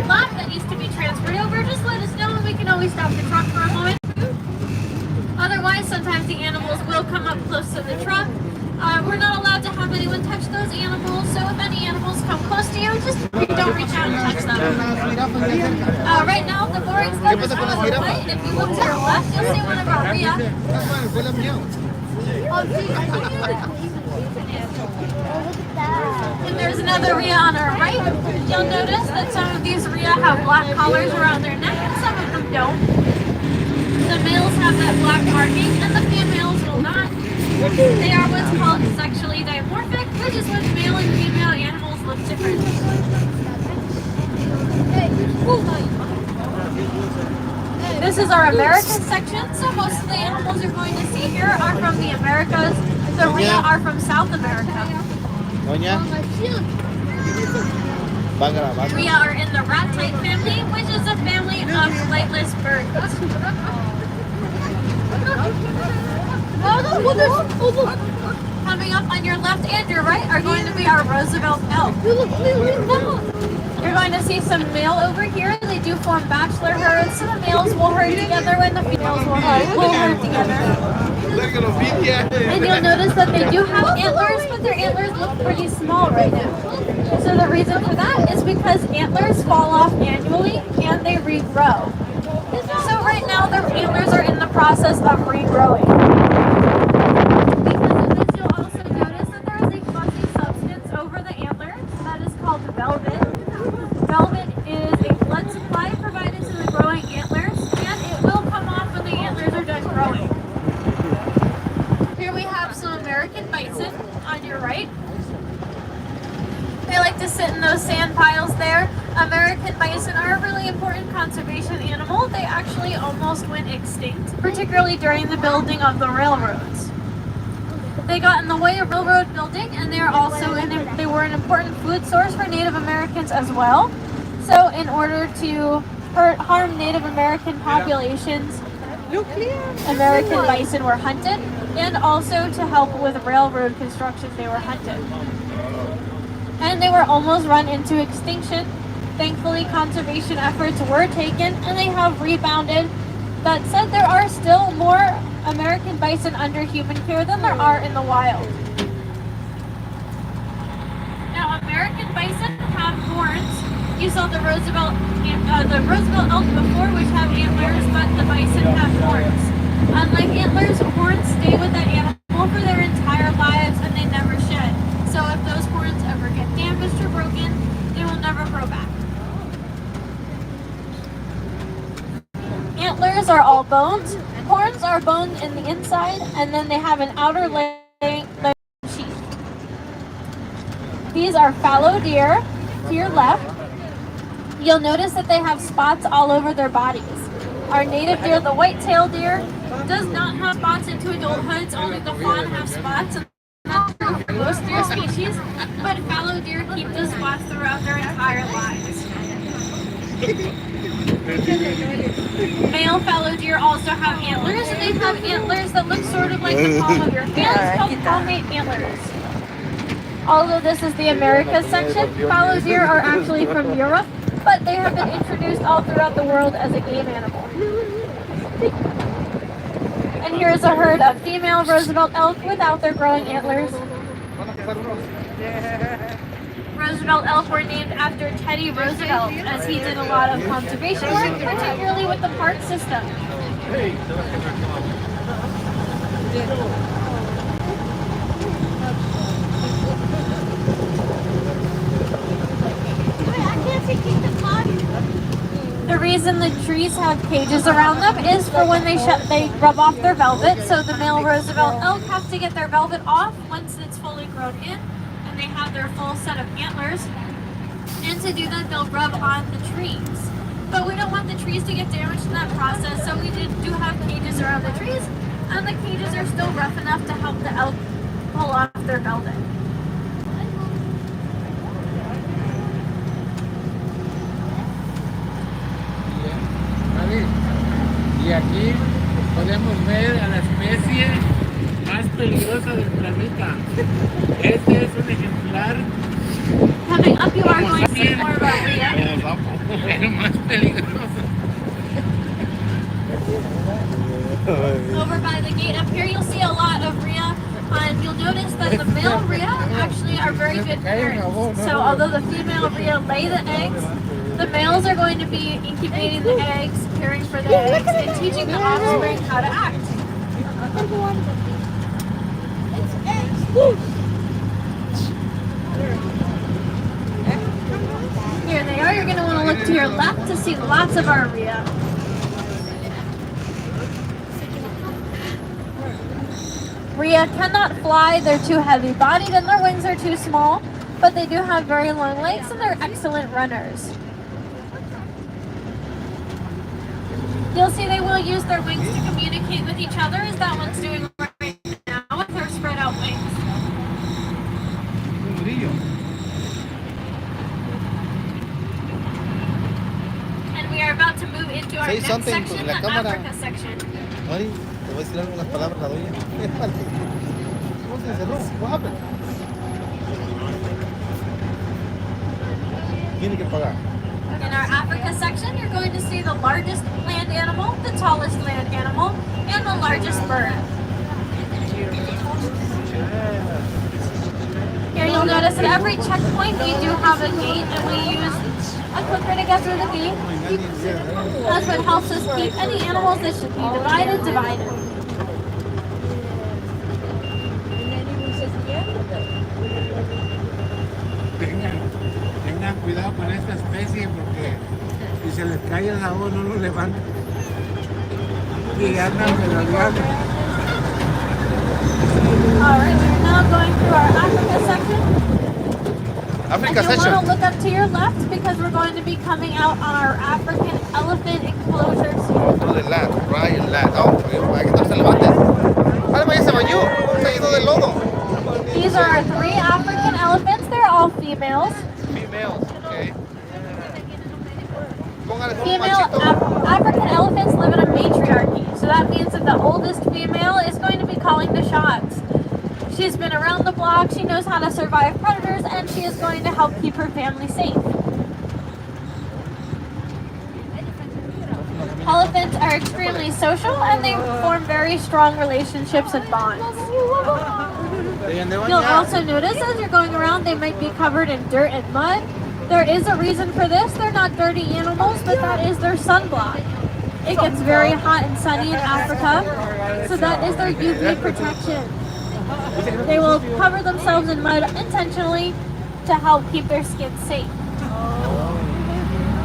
lot that needs to be transferred over, just let us know and we can always stop the truck for a moment. Otherwise, sometimes the animals will come up close to the truck. We're not allowed to have anyone touch those animals, so if any animals come close to you, just don't reach out and touch them. Right now, the boring stuff is out of the way. If you look to your left, you'll see one of our rhea. And there's another rhea on our right. You'll notice that some of these rhea have black collars around their neck and some of them don't. The males have that black marking and the females will not. They are what's called sexually dimorphic, which is when male and female animals look different. This is our American section, so most of the animals you're going to see here are from the Americas. The rhea are from South America. Rhea are in the rat-type family, which is a family of flightless birds. Coming up on your left and your right are going to be our Roosevelt elk. You're going to see some male over here. They do form bachelor herds, so the males will herd together and the females will herd together. And you'll notice that they do have antlers, but their antlers look pretty small right now. So the reason for that is because antlers fall off annually and they regrow. So right now the antlers are in the process of regrowing. Because of this, you'll also notice that there is a fuzzy substance over the antlers that is called velvet. Velvet is a blood supply provided to the growing antlers, and it will come off when the antlers are done growing. Here we have some American bison on your right. They like to sit in those sand piles there. American bison are a really important conservation animal. They actually almost went extinct, particularly during the building of the railroads. They got in the way of railroad building, and they were an important food source for Native Americans as well. So in order to harm Native American populations, American bison were hunted, and also to help with railroad construction, they were hunted. And they were almost run into extinction. Thankfully, conservation efforts were taken and they have rebounded. That said, there are still more American bison under human care than there are in the wild. Now, American bison have horns. You saw the Roosevelt elk before, which have antlers, but the bison have horns. Unlike antlers, horns stay with that animal for their entire lives and they never shed. So if those horns ever get damaged or broken, they will never grow back. Antlers are all bones. Horns are bone in the inside, and then they have an outer laying sheath. These are fallow deer to your left. You'll notice that they have spots all over their bodies. Our native deer, the white-tailed deer, does not have spots into adulthood. Only the fawn have spots. And that's true for most deer species, but fallow deer keep those spots throughout their entire lives. Male fallow deer also have antlers, and they have antlers that look sort of like the palm of your hand, called palmate antlers. Although this is the Americas section, fallow deer are actually from Europe, but they have been introduced all throughout the world as a game animal. And here's a herd of female Roosevelt elk without their growing antlers. Roosevelt elk were named after Teddy Roosevelt, as he did a lot of conservation work, particularly with the park system. The reason the trees have cages around them is for when they rub off their velvet, so the male Roosevelt elk have to get their velvet off once it's fully grown in. They have their full set of antlers, and to do that they'll rub on the trees. But we don't want the trees to get damaged in that process, so we do have cages around the trees, and the cages are still rough enough to help the elk pull off their velvet. Y aquí podemos ver a la especie más peligrosa del planeta. Este es un ejemplar. Coming up, you are going to see more about rhea. Pero más peligroso. Over by the gate up here, you'll see a lot of rhea. And you'll notice that the male rhea actually are very good parents. So although the female rhea lay the eggs, the males are going to be incubating the eggs, caring for the eggs, and teaching the offspring how to act. Here they are. You're going to want to look to your left to see lots of our rhea. Rhea cannot fly, they're too heavy-bodied and their wings are too small, but they do have very long legs and they're excellent runners. You'll see they will use their wings to communicate with each other, as that one's doing right now with her spread out wings. And we are about to move into our Say next something section, to the la cámara. Africa section. Mari, te voy a decir algunas palabras la doña. ¿Cómo se encerró? What happened? Tiene que pagar. In our Africa section, you're going to see the largest land animal, the tallest land animal, and the largest bird. Here you'll notice at every checkpoint we do have a gate and we use a clicker to get through the gate. That's what helps us keep any animals that should be divided. Tengan cuidado con esta especie porque si se les cae el jabón no lo levantan. Y andan pero diablo. Alright, we're now going through our Africa section. Africa And you'll section. want to look up to your left because we're going to be coming out on our African elephant enclosure soon. No, del land, Ryan land. Oh, para que no se levanten. Vale, ya se bañó. Se ha ido del lodo. These are our 3 African elephants. They're all females. Females, okay. Póngale un Female machito. African elephants live in a matriarchy. So that means that the oldest female is going to be calling the shots. She's been around the block, she knows how to survive predators, and she is going to help keep her family safe. Elephants are extremely social and they form very strong relationships and bonds. You'll also notice as you're going around they might be covered in dirt and mud. There is a reason for this. They're not dirty animals, but that is their sunblock. It gets very hot and sunny in Africa, so that is their UV protection. They will cover themselves in mud intentionally to help keep their skin safe.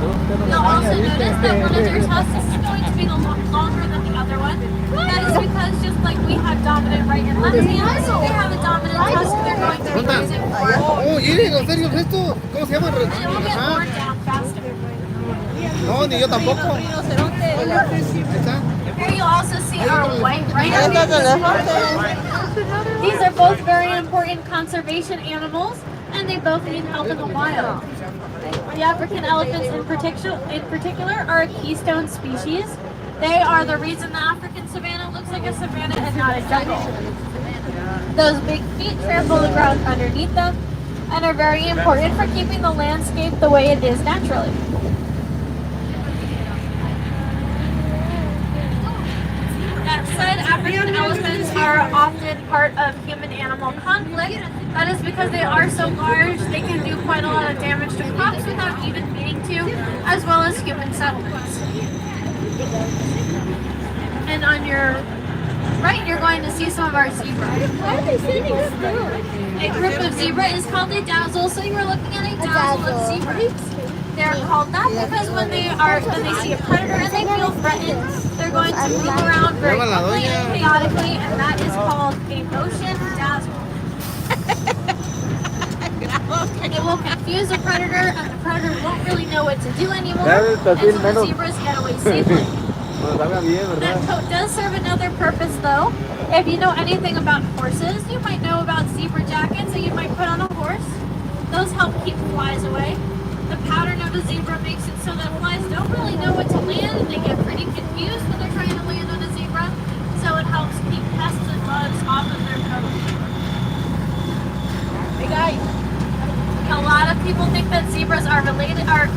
You'll also notice that one of their tusks is going to be longer than the other one. That is because just like we have dominant right and left hands, they have a dominant tusk they're going to be using for. Oh, miren, en serio, esto, ¿cómo se llama? And it will get Ajá. worn down faster. No, ni yo tampoco. Ahí está. Here you'll also see our white rhino. These are both very important conservation animals, and they both need help in the wild. The African elephants in particular are a keystone species. They are the reason the African savanna looks like a savanna and not a jungle. Those big feet trample the ground underneath them and are very important for keeping the landscape the way it is naturally. That said, African elephants are often part of human-animal conflict. That is because they are so large, they can do quite a lot of damage to crops without even meaning to, as well as human settlements. And on your right, you're going to see some of our zebra. Why are they sitting still? A group of zebra is called a dazzle, so you are looking at a dazzle of zebra. They're called that because when they see a predator and they feel threatened, they're going to move around very quickly and chaotically, and that is called a motion dazzle. It will confuse a predator, and the predator won't really know what to do anymore, and so the zebras get away safely. That coat does serve another purpose though. If you know anything about horses, you might know about zebra jackets that you might put on a horse. Those help keep flies away. The pattern of the zebra makes it so that flies don't really know what to land and they get pretty confused when they're trying to land on a zebra. So it helps keep pests and bugs off of their coat. A lot of People think that zebras are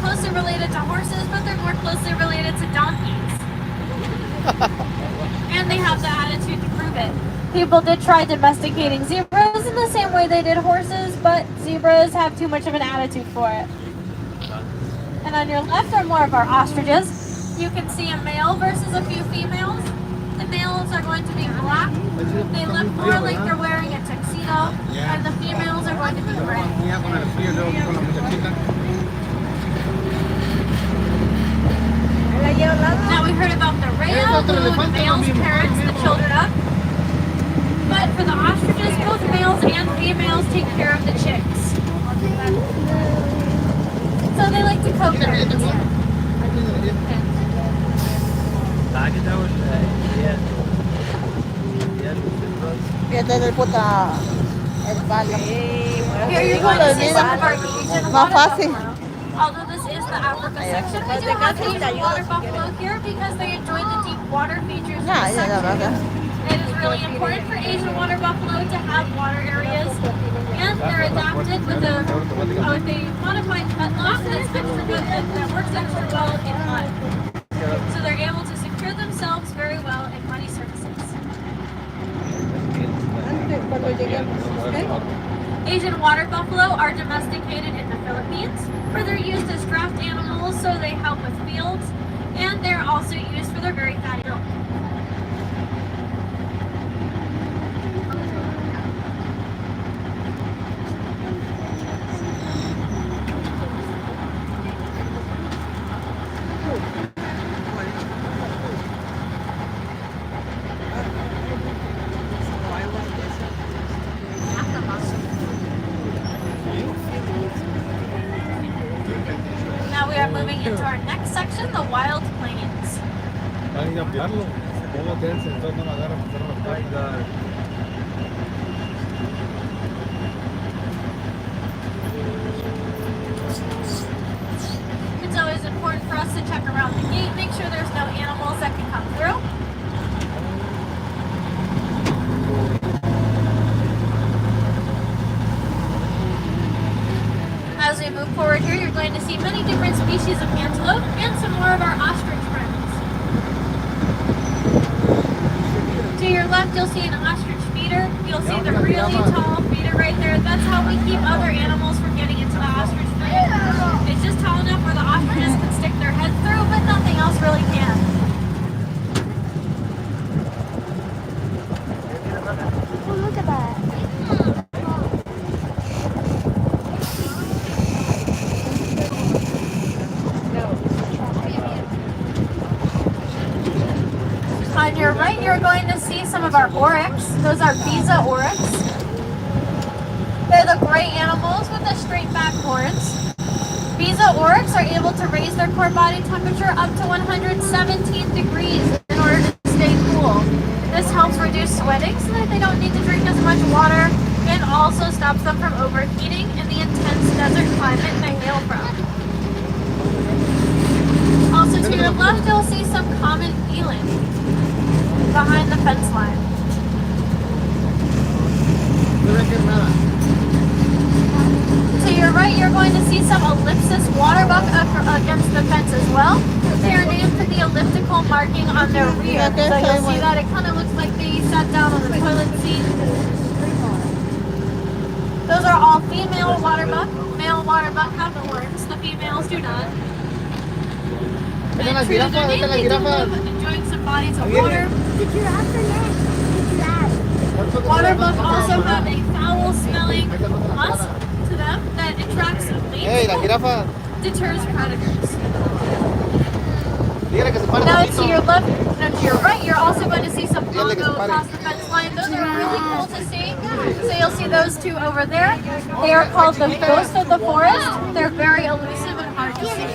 closely related to horses, but they're more closely related to donkeys. And they have the attitude to prove it. People did try domesticating zebras in the same way they did horses, but zebras have too much of an attitude for it. And on your left are more of our ostriches. You can see a male versus a few females. The males are going to be black. They look more like they're wearing a tuxedo, and the females are going to be gray. Now we heard about the rail, who the males parents the children up. But for the ostriches, both males and females take care of the chicks. So they like to cook their eggs. Here you're going to see some of our Asian water buffalo. Although this is the Africa section, we do have Asian water buffalo here because they enjoy the deep water features in the section. It is really important for Asian water buffalo to have water areas, and they're adapted with a modified fetlock that works extra well in mud. So they're able to secure themselves very well in muddy surfaces. Asian water buffalo are domesticated in the Philippines, where they're used as draft animals, so they help with fields, and they're also used for their very fatty milk. Now we are moving into our next section, the wild plains. It's always important for us to check around the gate, make sure there's no animals that can come through. As we move forward here, you're going to see many different species of antelope and some more of our ostrich friends. To your left, you'll see an ostrich feeder. You'll see the really tall feeder right there. That's how we keep other animals from getting into the ostrich feeder. It's just tall enough where the ostriches can stick their head through, but nothing else really can. Oh, look at that. On your right, you're going to see some of our oryx. Those are Visa oryx. They're the gray animals with the straight back horns. Visa oryx are able to raise their core body temperature up to 117 degrees in order to stay cool. This helps reduce sweating so that they don't need to drink as much water, and also stops them from overheating in the intense desert climate they hail from. Also to your left, you'll see some common eland behind the fence line. To your right, you're going to see some ellipsis waterbuck against the fence as well. They are named for the elliptical marking on their rear. So you'll see that it kind of looks like they sat down on the toilet seat. Those are all female waterbuck. Male waterbuck have horns. The females do not. And true to their name, they do live enjoying some bodies of water. The giraffe are next. The giraffe. Waterbuck also have a foul-smelling musk to them that attracts Hey, la mates, jirafa. deters predators. Dígale que se pare Now to tantito. your left, no, to your right, you're also going to see some Dígale que se bongo pare. across the fence line. Those are really cool to see. So you'll see those two over there. They are called the ghost of the forest. They're very elusive and hard to see.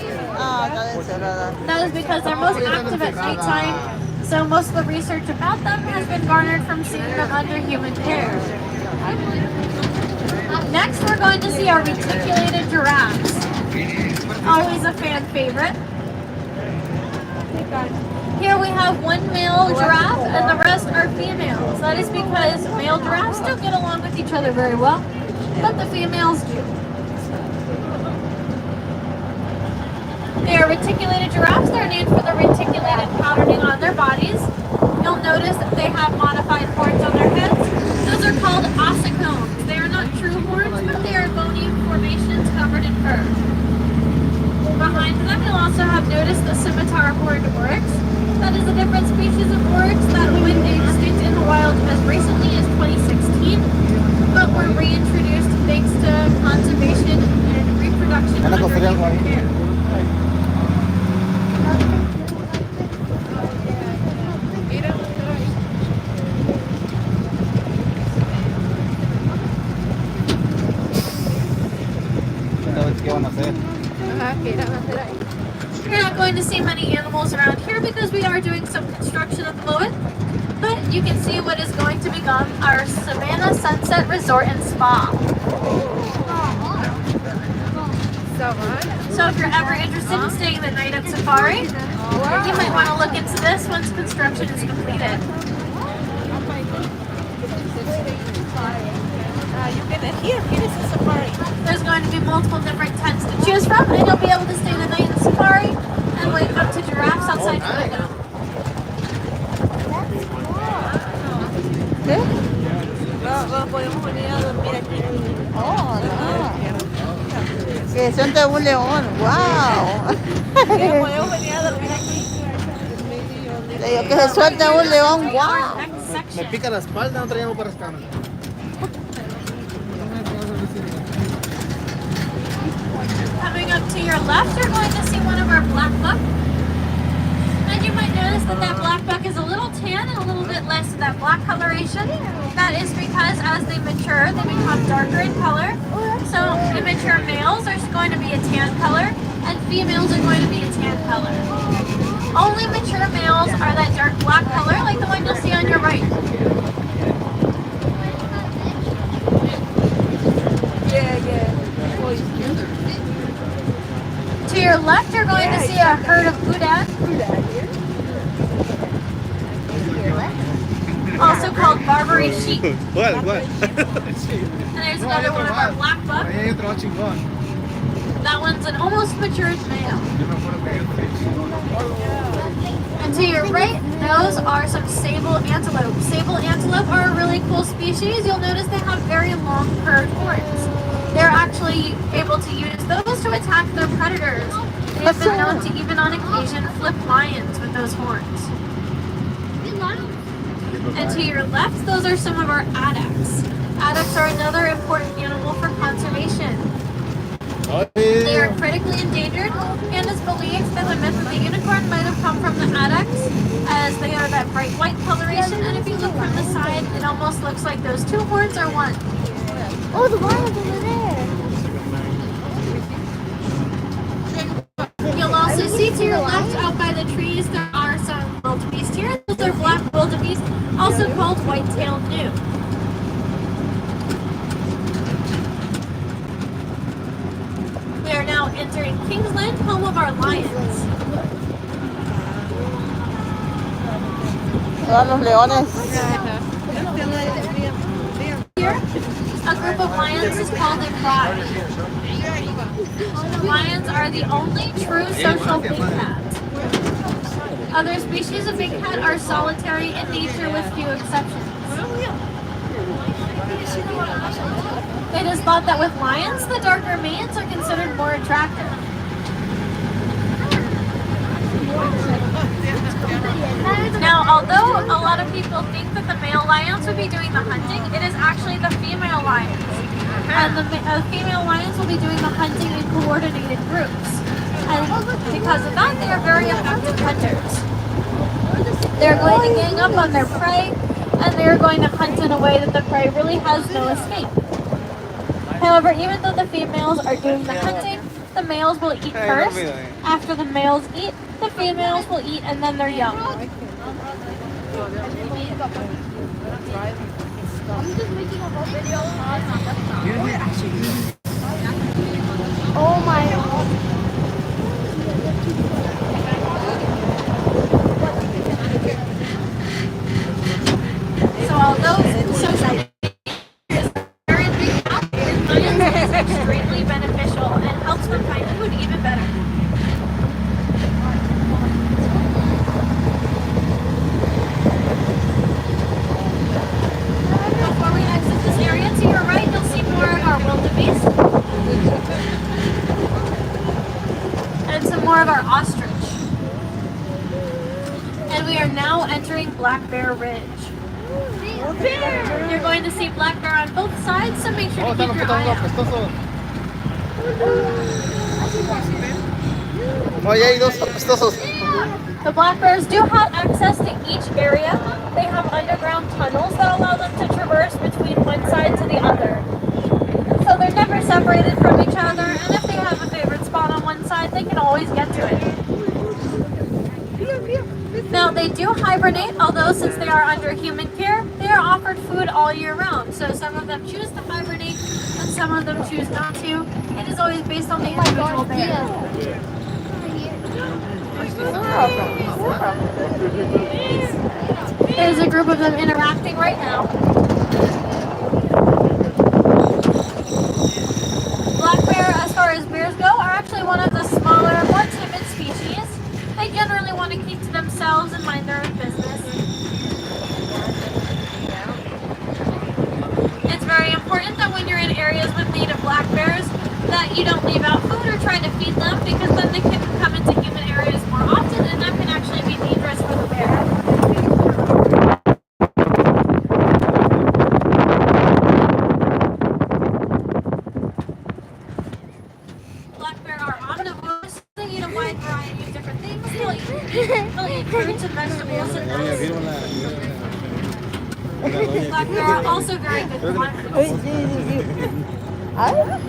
That is because they're most active at nighttime. So most of the research about them has been garnered from seeing them under human care. Next, we're going to see our reticulated giraffes. Always a fan favorite. Here we have one male giraffe and the rest are females. That is because male giraffes don't get along with each other very well, but the females do. They are reticulated giraffes. They're named for the reticulated patterning on their bodies. You'll notice that they have modified horns on their heads. Those are called ossicones. They are not true horns, but they are bony formations covered in fur. Behind them, you'll also have noticed the scimitar horned oryx. That is a different species of oryx that went extinct in the wild as recently as 2016, but were reintroduced thanks to conservation and reproduction under human care. ¿Qué van a hacer? You're not going to see many animals around here because we are doing some construction at the moment. But you can see what is going to become our Savannah Sunset Resort and Spa. So if you're ever interested in staying the night at Safari, you might want to look into this once construction is completed. Here is a safari. There's going to be multiple different tents to choose from, and you'll be able to stay the night in the Safari and wake up to giraffes outside your window. No podemos venir a dormir aquí. Que son de un león, wow. Podemos venir a dormir aquí. Le digo que se suelta un león, wow. Next Me section. pica la espalda, no traíamos para estar. Coming up to your left, you're going to see one of our black buck. And you might notice that that black buck is a little tan and a little bit less of that black coloration. That is because as they mature, they become darker in color. So immature males are going to be a tan color, and females are going to be a tan color. Only mature males are that dark black color, like the one you'll see on your right. To your left, you're going to see a herd of Budan, also called Barbary sheep. ¿Cuál? And there's another one of our black buck. Ahí hay otro chingón. That one's an almost matured male. And to your right, those are some sable antelope. Sable antelope are a really cool species. You'll notice they have very long curved horns. They're actually able to use those to attack their predators. They've been known to even on occasion flip lions with those horns. And to your left, those are some of our addax. Addax are another important animal for conservation. They are critically endangered, and it's believed that the myth of the unicorn might have come from the addax, as they are that bright white coloration, and if you look from the side, it almost looks like those two horns are one. Oh, the lion's over there. You'll also see to your left, out by the trees, there are some wildebeest here. Those are black wildebeest, also called white-tailed gnu. We are now entering Kingsland, home of our lions. Todos los leones. Here, a group of lions is called a pride. Lions are the only true social big cat. Other species of big cat are solitary in nature with few exceptions. It is thought that with lions, the darker manes are considered more attractive. Now, although a lot of people think that the male lions would be doing the hunting, it is actually the female lions. And the female lions will be doing the hunting in coordinated groups. And because of that, they are very effective hunters. They're going to gang up on their prey, and they're going to hunt in a way that the prey really has no escape. However, even though the females are doing the hunting, the males will eat first. After the males eat, the females will eat, and then their young. Oh my God. So although social is very big, lions is extremely beneficial and helps them find food even better. more of our ostrich. And we are now entering Black Bear Ridge. You're going to see black bear on both sides, so make sure Oh, to están keep los your putos eye out. apestosos. Oye, hay dos apestosos. The black bears do have access to each area. They have underground tunnels that allow them to traverse between one side to the other. So they're never separated from each other, and if they have a favorite spot on one side, they can always get to it. Now, they do hibernate, although since they are under human care, they are offered food all year round. So some of them choose to hibernate, and some of them choose not to. It is always based on the individual bear. There's a group of them interacting right now. Black bear, as far as bears go, are actually one of the smaller, more timid species. They generally want to keep to themselves and mind their own business. It's very important that when you're in areas with native black bears that you don't leave out food or try to feed them, because then they can come into human areas more often and that can actually be dangerous for the bear. Black bear are omnivores. They eat a wide variety of different things. They'll eat fruits and vegetables and nuts. Black bear are also very good climbers.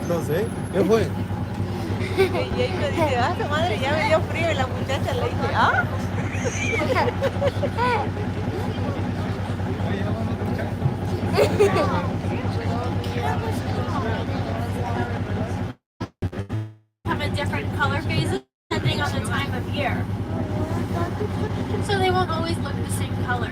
No sé. ¿Qué fue? Y ahí me dice, ah, su madre ya me dio frío y la muchacha le dice, ah. Have a different color phases depending on the time of year. So they won't always look the same color.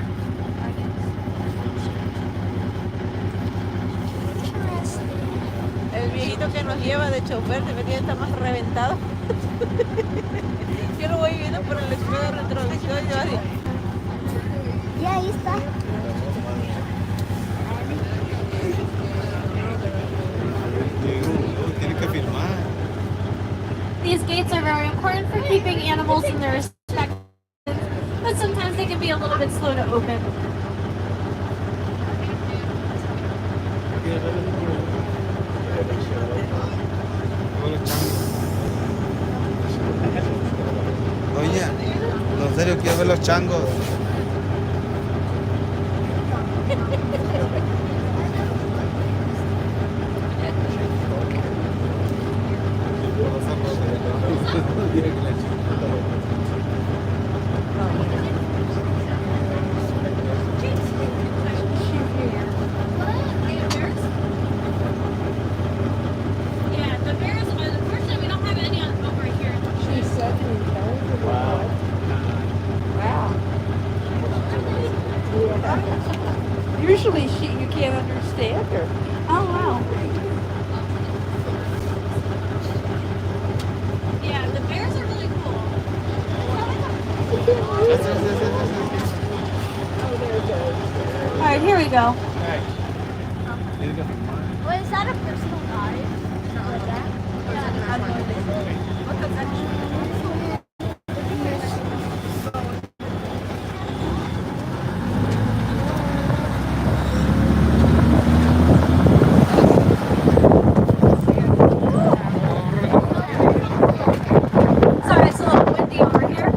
El viejito que nos lleva de chofer debería estar más reventado. Yo lo voy viendo por el espejo retrovisor y yo así. Y ahí está. Tiene que filmar. These gates are very important for keeping animals in their respect, but sometimes they can be a little bit slow to open. Doña, no, en serio, quiero ver los changos. Yeah, the bears, unfortunately, we don't have any over here. Usually you can't understand her. Oh, wow. Yeah, the bears are really cool. All right, here we go. Well, is that a personal guide? Like that? Sorry, it's a little windy over here.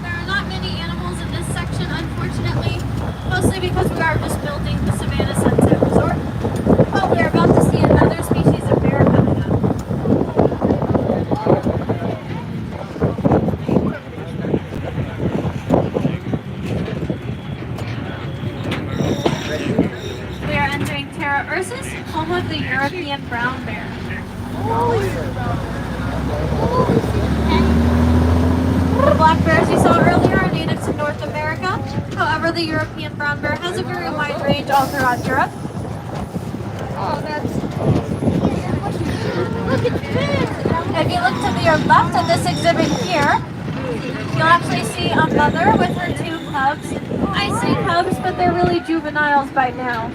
There are not many animals in this section, unfortunately, mostly because we are just building the Savannah Sunset Resort. But we are about to see another species of bear coming up. We are entering Terra Ursus, home of the European brown bear. The black bears you saw earlier are native to North America. However, the European brown bear has a very wide range all throughout Europe. If you look to your left at this exhibit here, you'll actually see a mother with her two cubs I say cubs, but they're really juveniles by now.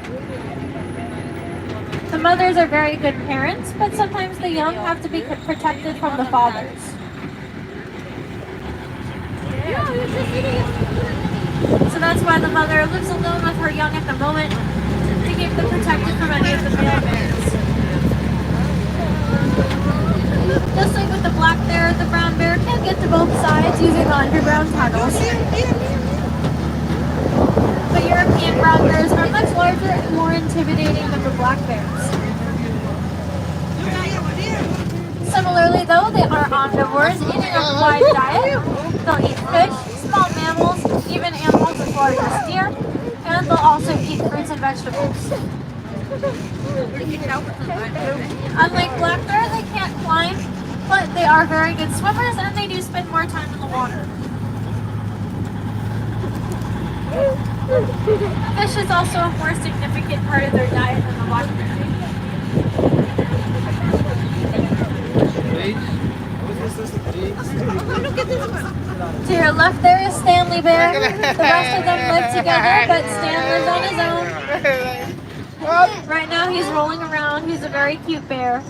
The mothers are very good parents, but sometimes the young have to be protected from the fathers. So that's why the mother lives alone with her young at the moment to keep them protected from any of the male bears. Just like with the black bear, the brown bear can get to both sides using underground tunnels. But European brown bears are much larger and more intimidating than the black bears. Similarly though, they are omnivores, eating a wide diet. They'll eat fish, small mammals, even animals as large as deer, and they'll also eat fruits and vegetables. Unlike black bear, they can't climb, but they are very good swimmers and they do spend more time in the water. Fish is also a more significant part of their diet than the black bear. To your left there is Stanley Bear. The rest of them live together, but Stan lives on his own. Right now he's rolling around. He's a very cute bear.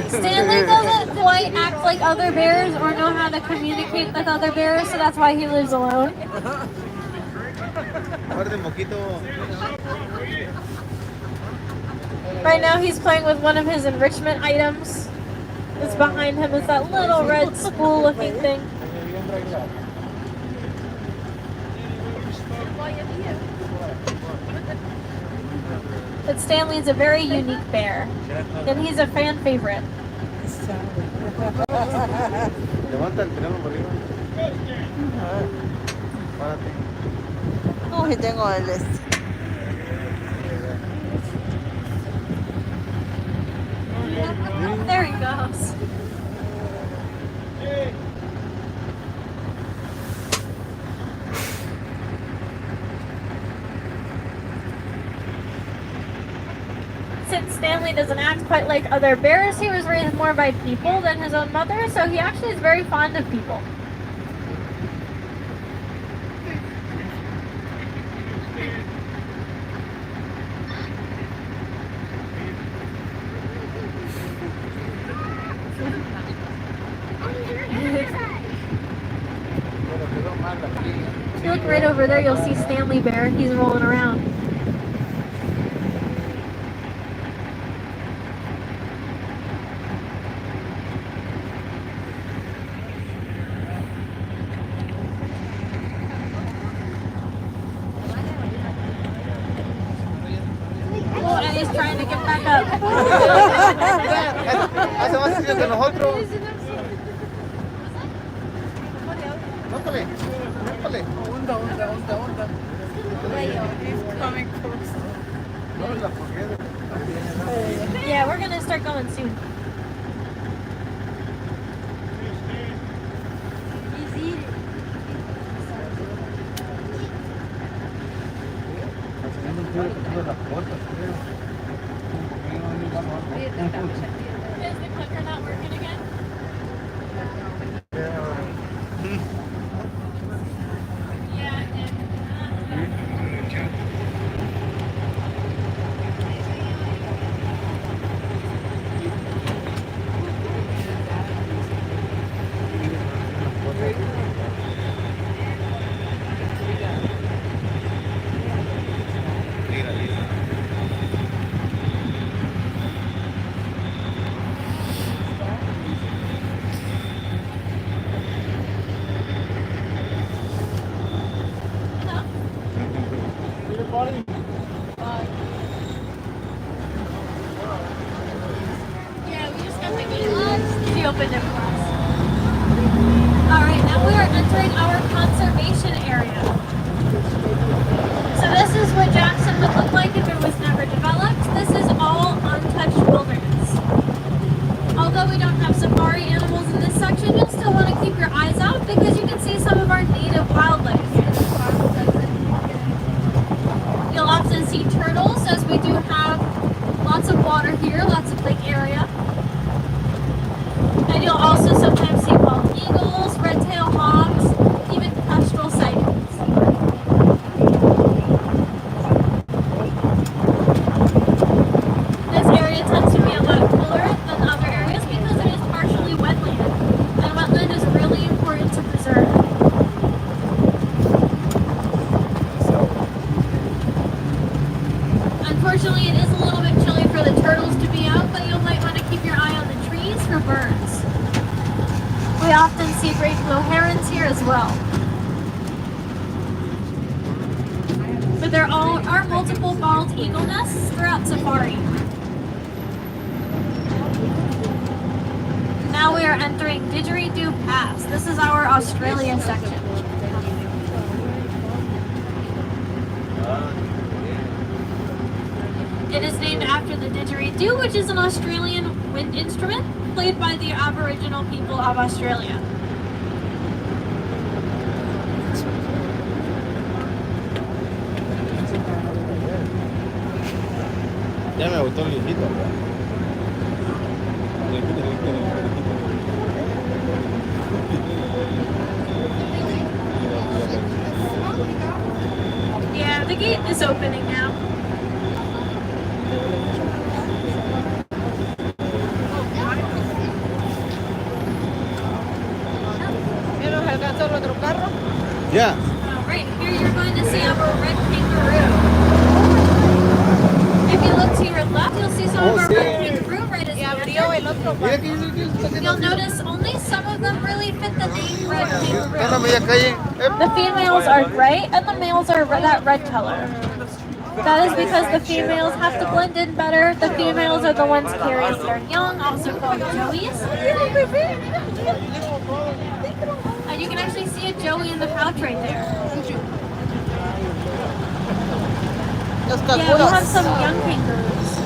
Stanley doesn't quite act like other bears or know how to communicate with other bears, so that's why he lives alone. Right now he's playing with one of his enrichment items. That's behind him is that little red spool looking thing. But Stanley's a very unique bear, and he's a fan favorite. Uy, tengo el There he goes. Since Stanley doesn't act quite like other bears, he was raised more by people than his own mother, so he actually is very fond of people. If you look right over there, you'll see Stanley Bear. He's rolling around. Oh, and he's trying to get back up. Hace más frío que nosotros. Nópale, nópale. Yeah, we're gonna start going soon. Is the clicker not working again? Yeah, it did. Yeah, we just got the gate locked. She opened it for us. Alright, now we are entering our conservation area. So this is what Jackson would look like if it was never developed. This is all untouched wilderness. Although we don't have safari animals in this section, you'll still want to keep your eyes out because you can see some of our native wildlife. You'll often see turtles, as we do have lots of water here, lots of lake area. And you'll also sometimes see bald eagle, well. But there are multiple bald eagle nests throughout safari. Now we are entering Didgeridoo Pass. This is our Australia section. It is named after the didgeridoo, which is an Australian wind instrument played by the Aboriginal people of Australia. Ya me gustó el viejito. Yeah, the gate is opening now. ¿Ya nos alcanzó el otro carro? Ya. Right here you're going to see our red kangaroo. If you look to your left, you'll see some of our red kangaroo right as Y you abrió enter. el otro Mira carro. que está haciendo. You'll notice only some of them really fit the name red Está en la kangaroo. media calle. The females are gray and the males are that red color. That is because the females have to blend in better. The females are the ones carrying their young, also called joeys. And you can actually see a joey in the pouch right there. Los Yeah, we have canguros. some young kangaroos.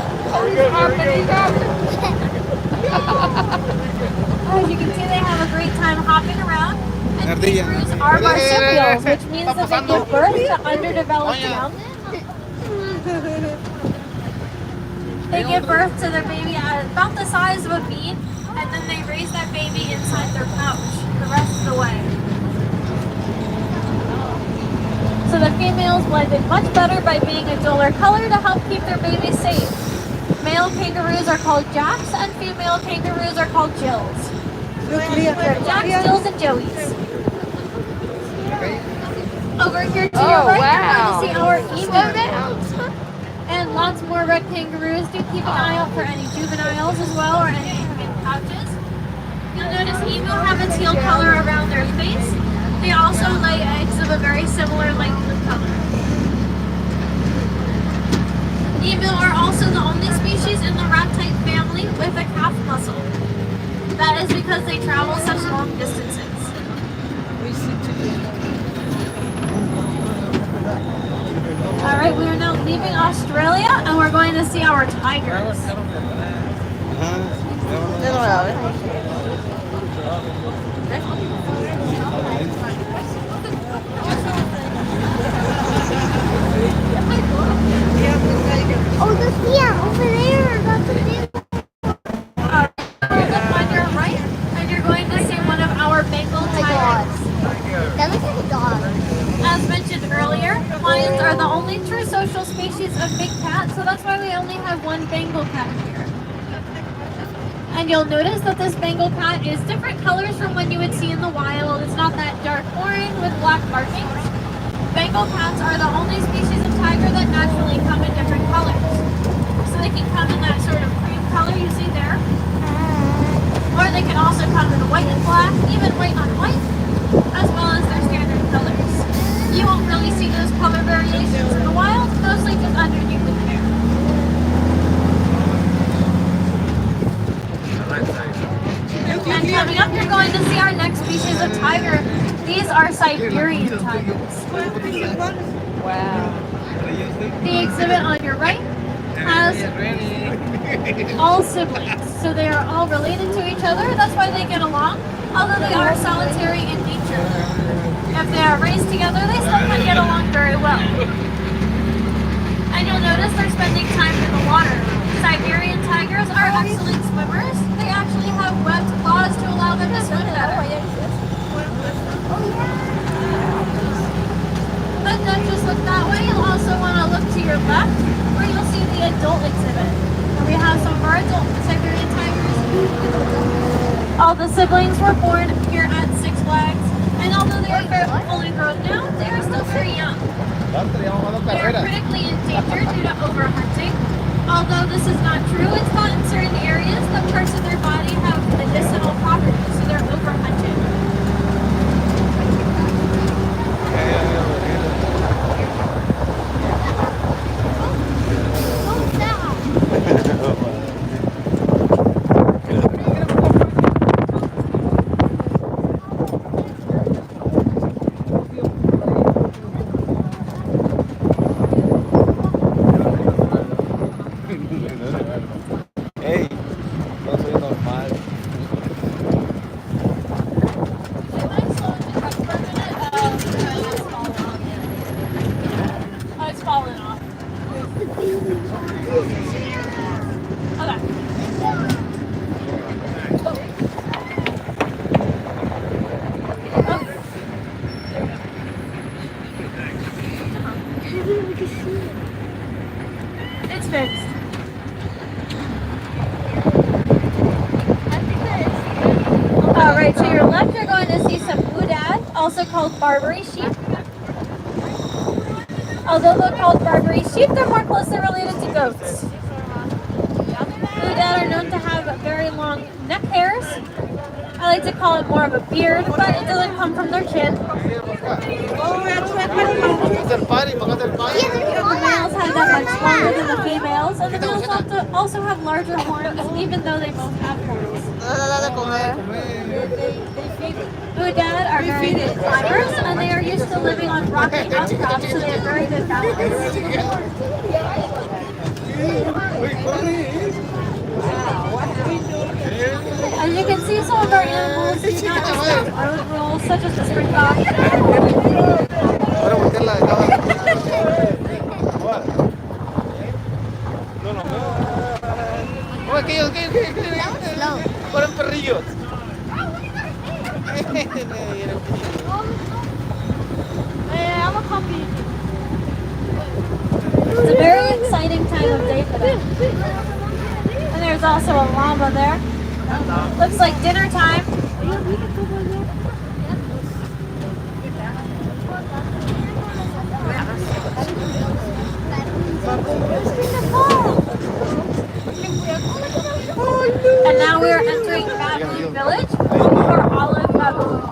As you can see, they have a great time hopping around. And Ardilla. kangaroos are marsupials, which means that they give birth to underdeveloped young. They give birth to their baby at about the size of a bean, and then they raise that baby inside their pouch the rest of the way. So the females blend in much better by being a duller color to help keep their babies safe. Male kangaroos are called jacks, and female kangaroos are called jills. They're jacks, jills, and joeys. Over here to your right, you're going to see our emu. And lots more red kangaroos. Do keep an eye out for any juveniles as well, or any in pouches. You'll notice emu have a teal color around their face. They also lay eggs of a very similar light blue color. Emu are also the only species in the rat-type family with a calf muscle. That is because they travel such long distances. Alright, we are now leaving Australia and we're going to see our tigers. Ajá. De nuevo, ¿eh? Oh, yeah, over there. That's a big On your right, and you're going to see one of our Bengal tigers. That looks like a dog. As mentioned earlier, lions are the only true social species of big cats, so that's why we only have one Bengal cat here. And you'll notice that this Bengal cat is different colors from what you would see in the wild. It's not that dark orange with black markings. Bengal cats are the only species of tiger that naturally come in different colors. So they can come in that sort of cream color you see there. Or they can also come in white and black, even white on white, as well as their standard colors. You won't really see those color variations in the wild, mostly just underneath the hair. And coming up, you're going to see our next species of tiger. These are Siberian tigers. Wow. The exhibit on your right has all siblings, so they are all related to each other. That's why they get along, although they are solitary in nature. If they are raised together, they still can get along very well. And you'll notice they're spending time in the water. Siberian tigers are excellent swimmers. They actually have webbed claws to allow them to swim better. But don't just look that way, you'll also want to look to your left, where you'll see the adult exhibit. And we have some of our adult Siberian tigers. All the siblings were born here at Six Flags, and although they are very fully grown now, they are still very young. They are critically endangered due to overhunting. Although this is not true, it's thought in certain areas that parts of their body have medicinal properties, so they're overhunted. Barbary sheep. Although they're called Barbary sheep, they're more closely related to goats. Udad are known to have very long neck hairs. I like to call it more of a beard, but it doesn't come from their chin. ¿Para hacer party? ¿Para hacer party? The males have them much longer than the females, and the males also have larger horns, even though they both have horns. Udad are very good climbers, and they are used to living on rocky outcrops, so they have very good balance. As you can see, some of our animals do not respect road rules, such as the springbok. Ahora voltearla de lado. Oye, aquellos, fueron perrillos. I'm a copy. It's a very exciting time of day for them. And there's also a llama there. Looks like dinner time. And now we are entering Baboon Village for olive baboons.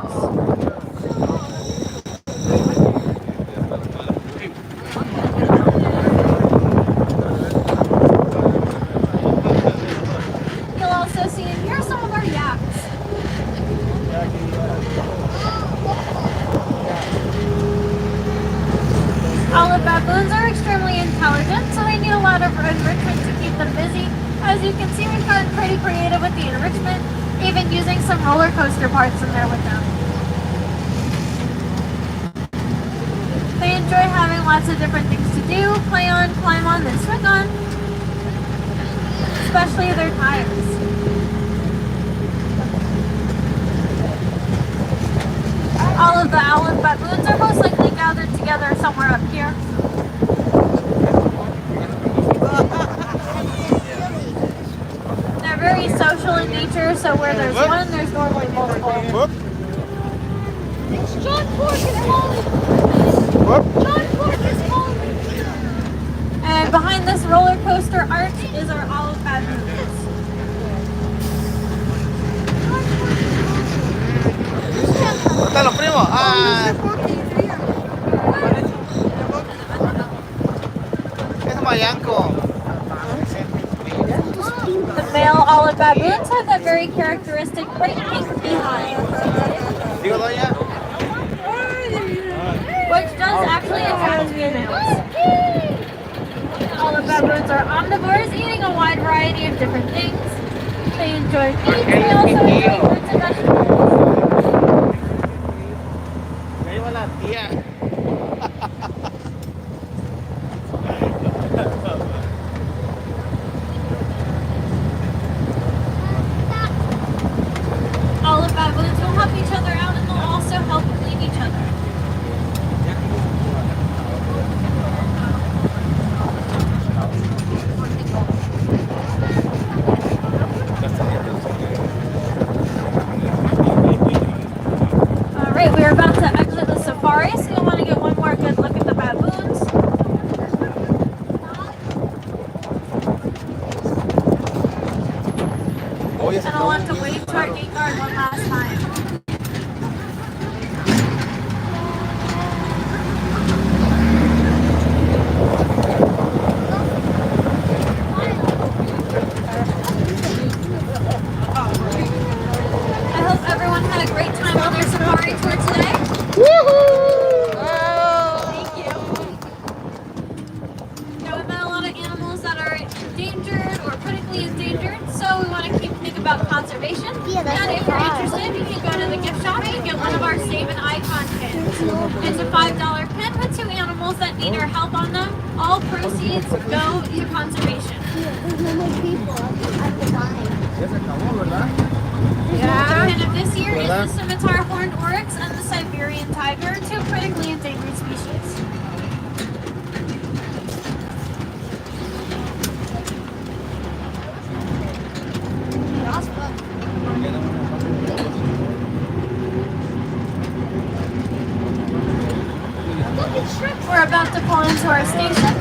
You'll also see in here some of our yaks. Olive baboons are extremely intelligent, so they need a lot of enrichment to keep them busy. As you can see, we've gotten pretty creative with the enrichment, even using some roller coaster parts in there with them. They enjoy having lots of different things to do, play on, climb on, then swing on, especially their tires. All of the olive baboons are most likely gathered together somewhere up here. They're very social in nature, so where there's one, there's normally multiple. John Fork is calling. John Fork is calling. And behind this roller coaster arch is our olive baboons. ¿Dónde están los primos? Ah, es Mayanco. The male olive baboons have that very characteristic bright pink behind, Digo, doña. which does actually attract females. Olive baboons are omnivores, eating a wide variety of different things. They enjoy meat, they also enjoy fruits and vegetables. Ahí va la tía. Olive baboons will help each other out and they'll also help clean each other. Alright, we're about to exit the safari, so you'll want to get one more good look at the baboons. And I'll want to wave to our gate guard one last time. I hope everyone had a great time on their safari tour today. Thank you. Now we've met a lot of animals that are endangered or critically endangered, so we want to think about conservation. Yeah, that's And if you're interested, you can go to the gift shop and get one of our Save an Icon pins. It's a $5 pin with 2 animals that need our help on them. All proceeds go to conservation. There's no more people at the line. Ya se acabó, ¿verdad? The pin of this year is the scimitar horned oryx and the Siberian tiger, 2 critically endangered species. We're about to pull into our station.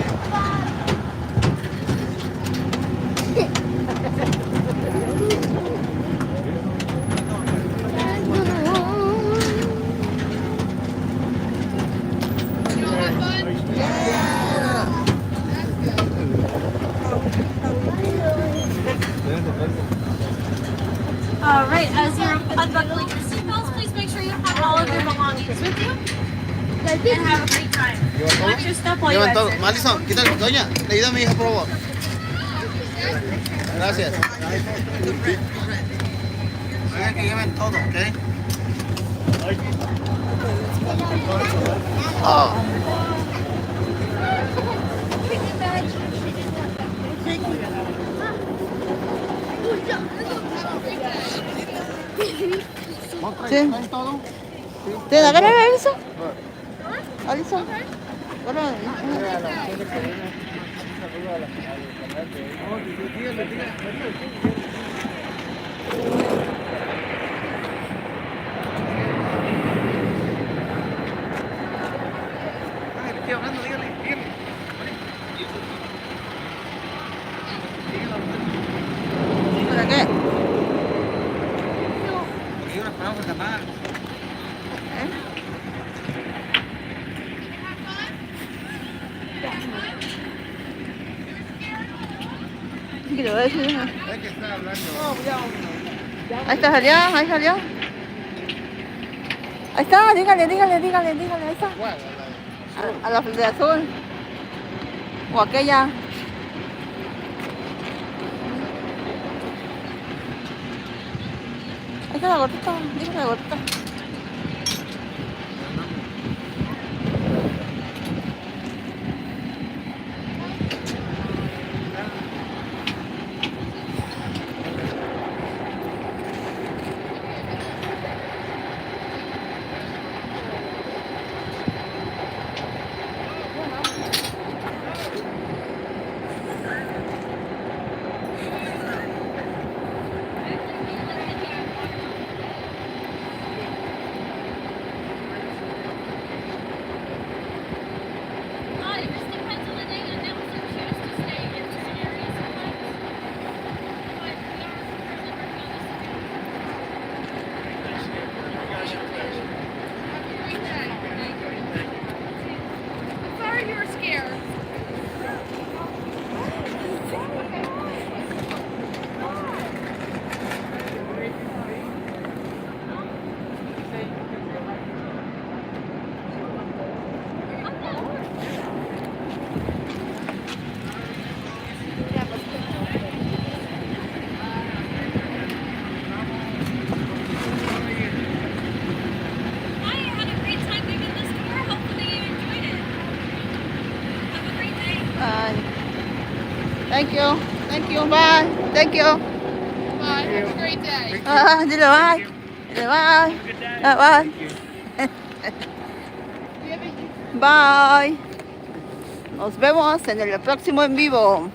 All right, as you're unbuckling your seatbelts, please make sure you have all of your belongings with you and have a great time. Watch your step while you Llevan todo. exit. Malison, quítale. Doña, le ayuda a mi hija, por favor. Gracias. Oigan que lleven todo, ¿ok? Oh. Sí. ¿Te da ganas de Alison? Alison. Estoy hablando, dígale. ¿Para qué? Porque yo no esperaba cantar. ¿Qué le voy a decir? Hay que estar hablando. Ahí está, salió, ahí salió. Ahí está, dígale, ahí está. A la de azul. O aquella. Ahí está la gordita, dígale la gordita. It just depends on the day and announcer choose to stay in certain areas sometimes. But we are currently working on this. Sorry you were scared. I had a great time giving this tour. Hopefully you enjoyed it. Have a great day. Thank you, bye. Thank you. Bye. Have a great day. Dile bye. Dile bye. Bye. Bye. Nos vemos en el próximo en vivo.